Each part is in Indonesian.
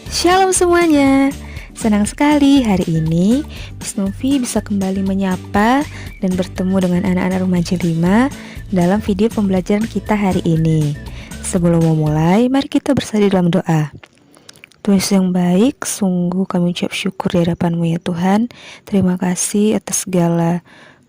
Shalom semuanya. Senang sekali hari ini Miss Novi bisa kembali menyapa dan bertemu dengan anak-anak remaja 5 dalam video pembelajaran kita hari ini. Sebelum memulai, mari kita bersatu dalam doa. Tuhan Yesus yang baik, sungguh kami ucap syukur di hadapan-Mu ya Tuhan. Terima kasih atas segala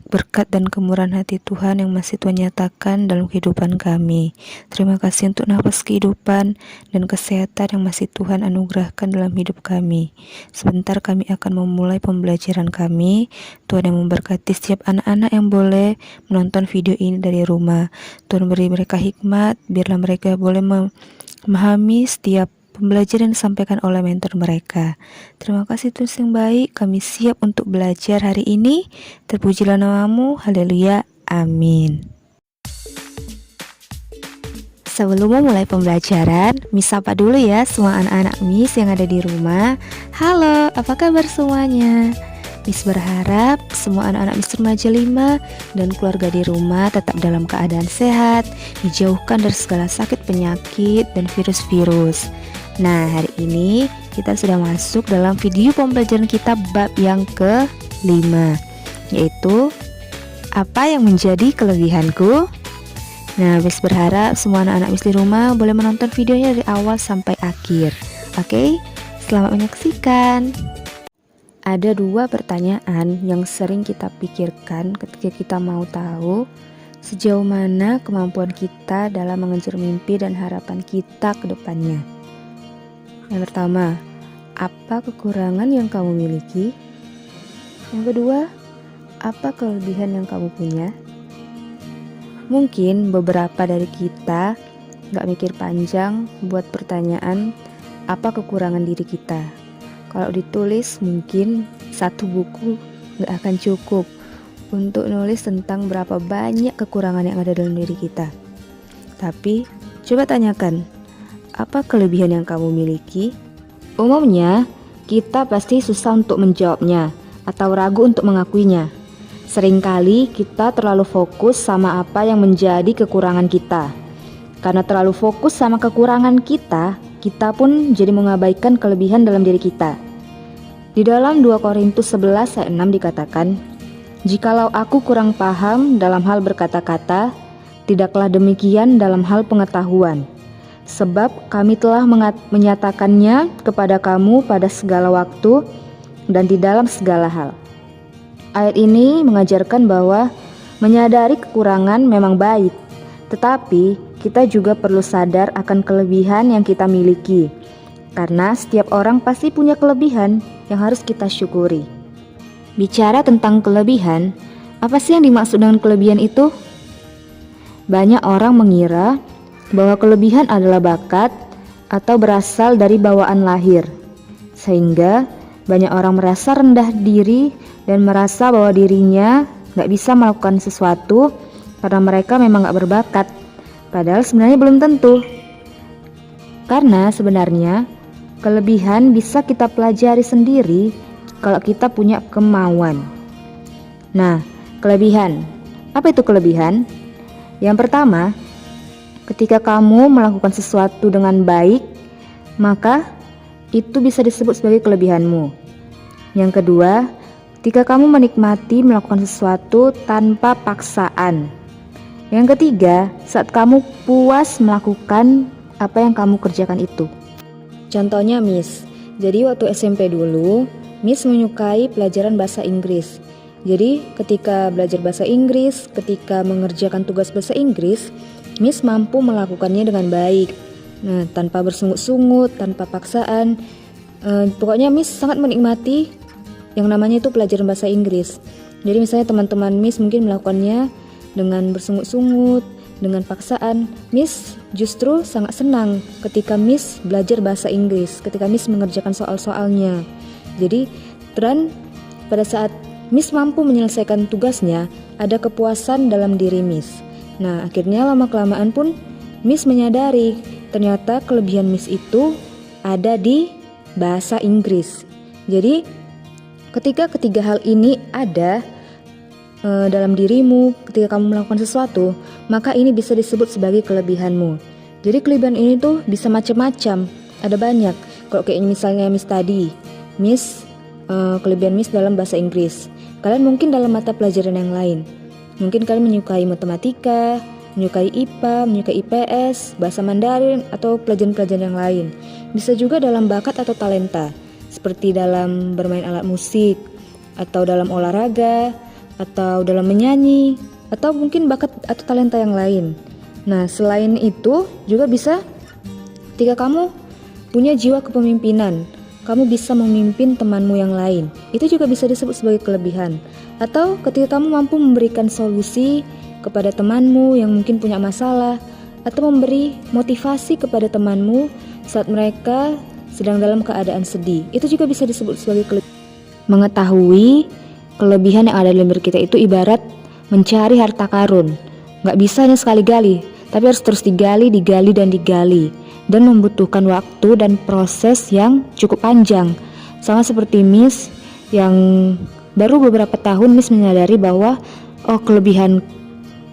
berkat dan kemurahan hati Tuhan yang masih Tuhan nyatakan dalam kehidupan kami. Terima kasih untuk nafas kehidupan dan kesehatan yang masih Tuhan anugerahkan dalam hidup kami. Sebentar kami akan memulai pembelajaran kami. Tuhan yang memberkati setiap anak-anak yang boleh menonton video ini dari rumah. Tuhan beri mereka hikmat, biarlah mereka boleh memahami setiap pembelajaran yang disampaikan oleh mentor mereka. Terima kasih Tuhan yang baik, kami siap untuk belajar hari ini. Terpujilah namamu, haleluya, amin. Sebelum memulai pembelajaran, Miss sapa dulu ya semua anak-anak Miss yang ada di rumah. Halo, apa kabar semuanya? Miss berharap semua anak-anak Miss Remaja 5 dan keluarga di rumah tetap dalam keadaan sehat, dijauhkan dari segala sakit penyakit dan virus-virus. Nah, hari ini kita sudah masuk dalam video pembelajaran kita bab yang ke-5, yaitu apa yang menjadi kelebihanku. Nah, Miss berharap semua anak-anak Miss di rumah boleh menonton videonya dari awal sampai akhir. Oke, selamat menyaksikan. Ada dua pertanyaan yang sering kita pikirkan ketika kita mau tahu sejauh mana kemampuan kita dalam mengejar mimpi dan harapan kita ke depannya. Yang pertama, apa kekurangan yang kamu miliki? Yang kedua, apa kelebihan yang kamu punya? Mungkin beberapa dari kita gak mikir panjang buat pertanyaan apa kekurangan diri kita. Kalau ditulis mungkin satu buku gak akan cukup untuk nulis tentang berapa banyak kekurangan yang ada dalam diri kita. Tapi coba tanyakan, apa kelebihan yang kamu miliki? Umumnya kita pasti susah untuk menjawabnya atau ragu untuk mengakuinya. Seringkali kita terlalu fokus sama apa yang menjadi kekurangan kita. Karena terlalu fokus sama kekurangan kita pun jadi mengabaikan kelebihan dalam diri kita. Di dalam 2 Korintus 11 ayat 6 dikatakan, "Jikalau aku kurang paham dalam hal berkata-kata, tidaklah demikian dalam hal pengetahuan. Sebab kami telah menyatakannya kepada kamu pada segala waktu dan di dalam segala hal." Ayat ini mengajarkan bahwa menyadari kekurangan memang baik, tetapi kita juga perlu sadar akan kelebihan yang kita miliki. Karena setiap orang pasti punya kelebihan yang harus kita syukuri. Bicara tentang kelebihan, apa sih yang dimaksud dengan kelebihan itu? Banyak orang mengira bahwa kelebihan adalah bakat atau berasal dari bawaan lahir, sehingga banyak orang merasa rendah diri dan merasa bahwa dirinya gak bisa melakukan sesuatu karena mereka memang gak berbakat. Padahal sebenarnya belum tentu. Karena sebenarnya kelebihan bisa kita pelajari sendiri kalau kita punya kemauan. Nah, kelebihan. Apa itu kelebihan? Yang pertama, ketika kamu melakukan sesuatu dengan baik, maka itu bisa disebut sebagai kelebihanmu. Yang kedua, ketika kamu menikmati melakukan sesuatu tanpa paksaan. Yang ketiga, saat kamu puas melakukan apa yang kamu kerjakan itu. Contohnya Miss, jadi waktu SMP dulu, Miss menyukai pelajaran bahasa Inggris. Jadi ketika belajar bahasa Inggris, ketika mengerjakan tugas bahasa Inggris, Miss mampu melakukannya dengan baik. Nah, tanpa bersungut-sungut, tanpa paksaan. Pokoknya Miss sangat menikmati yang namanya itu pelajaran bahasa Inggris. Jadi misalnya teman-teman Miss mungkin melakukannya dengan bersungut-sungut, dengan paksaan, Miss justru sangat senang ketika Miss belajar bahasa Inggris, ketika Miss mengerjakan soal-soalnya. Jadi, dan pada saat Miss mampu menyelesaikan tugasnya, ada kepuasan dalam diri Miss. Nah, akhirnya lama-kelamaan pun Miss menyadari ternyata kelebihan Miss itu ada di bahasa Inggris. Jadi, ketika ketiga hal ini ada dalam dirimu, ketika kamu melakukan sesuatu, maka ini bisa disebut sebagai kelebihanmu. Jadi kelebihan ini tuh bisa macam-macam, ada banyak. Kalau kayak misalnya Miss tadi, Miss kelebihan Miss dalam bahasa Inggris. Kalian mungkin dalam mata pelajaran yang lain. Mungkin kalian menyukai matematika, menyukai IPA, menyukai IPS, bahasa Mandarin, atau pelajaran-pelajaran yang lain. Bisa juga dalam bakat atau talenta, seperti dalam bermain alat musik, atau dalam olahraga, atau dalam menyanyi, atau mungkin bakat atau talenta yang lain. Nah, selain itu juga bisa ketika kamu punya jiwa kepemimpinan, kamu bisa memimpin temanmu yang lain. Itu juga bisa disebut sebagai kelebihan. Atau ketika kamu mampu memberikan solusi kepada temanmu yang mungkin punya masalah, atau memberi motivasi kepada temanmu saat mereka sedang dalam keadaan sedih. Itu juga bisa disebut sebagai kelebihan. Mengetahui kelebihan yang ada dalam diri kita itu ibarat mencari harta karun. Nggak bisa hanya sekali gali, tapi harus terus digali, dan digali. Dan membutuhkan waktu dan proses yang cukup panjang. Sama seperti Miss yang baru beberapa tahun Miss menyadari bahwa kelebihan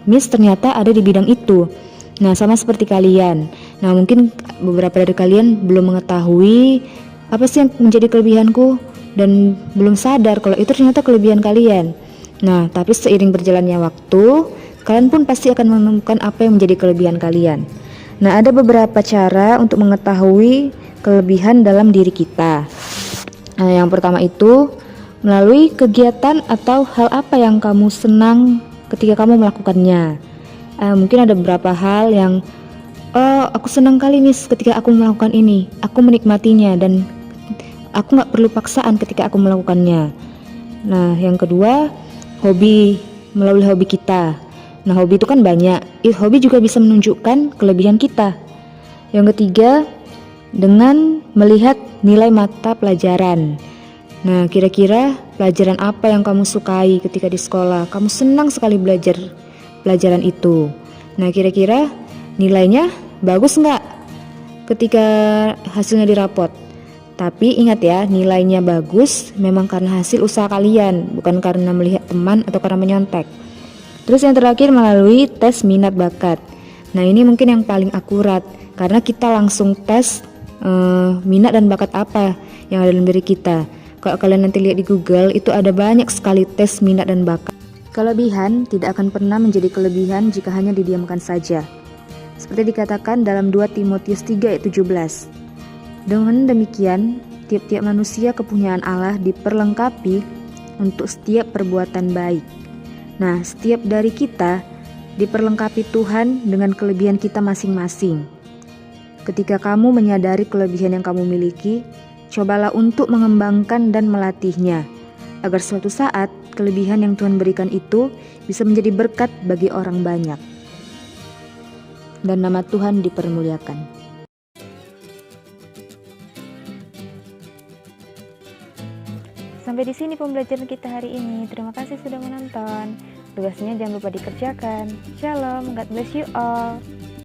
Miss ternyata ada di bidang itu. Nah, sama seperti kalian. Nah, mungkin beberapa dari kalian belum mengetahui apa sih yang menjadi kelebihanku dan belum sadar kalau itu ternyata kelebihan kalian. Nah, tapi seiring berjalannya waktu, kalian pun pasti akan menemukan apa yang menjadi kelebihan kalian. Nah, ada beberapa cara untuk mengetahui kelebihan dalam diri kita. Nah, yang pertama itu melalui kegiatan atau hal apa yang kamu senang ketika kamu melakukannya. Mungkin ada beberapa hal yang aku senang kali Miss ketika aku melakukan ini. Aku menikmatinya dan aku gak perlu paksaan ketika aku melakukannya. Nah, yang kedua, hobi, melalui hobi kita. Nah, hobi itu kan banyak. Hobi juga bisa menunjukkan kelebihan kita. Yang ketiga, dengan melihat nilai mata pelajaran. Nah, kira-kira pelajaran apa yang kamu sukai ketika di sekolah? Kamu senang sekali belajar pelajaran itu. Nah, kira-kira nilainya bagus nggak ketika hasilnya dirapot? Tapi ingat ya, nilainya bagus memang karena hasil usaha kalian, bukan karena melihat teman atau karena menyontek. Terus yang terakhir melalui tes minat bakat. Nah, ini mungkin yang paling akurat karena kita langsung tes minat dan bakat apa yang ada dalam diri kita. Kalau kalian nanti lihat di Google, itu ada banyak sekali tes minat dan bakat. Kelebihan tidak akan pernah menjadi kelebihan jika hanya didiamkan saja. Seperti dikatakan dalam 2 Timotius 3 ayat 17. Dengan demikian, tiap-tiap manusia kepunyaan Allah diperlengkapi untuk setiap perbuatan baik. Nah, setiap dari kita diperlengkapi Tuhan dengan kelebihan kita masing-masing. Ketika kamu menyadari kelebihan yang kamu miliki, cobalah untuk mengembangkan dan melatihnya, agar suatu saat kelebihan yang Tuhan berikan itu bisa menjadi berkat bagi orang banyak. Dan nama Tuhan dipermuliakan. Sampai di sini pembelajaran kita hari ini. Terima kasih sudah menonton. Tugasnya jangan lupa dikerjakan. Shalom, God bless you all.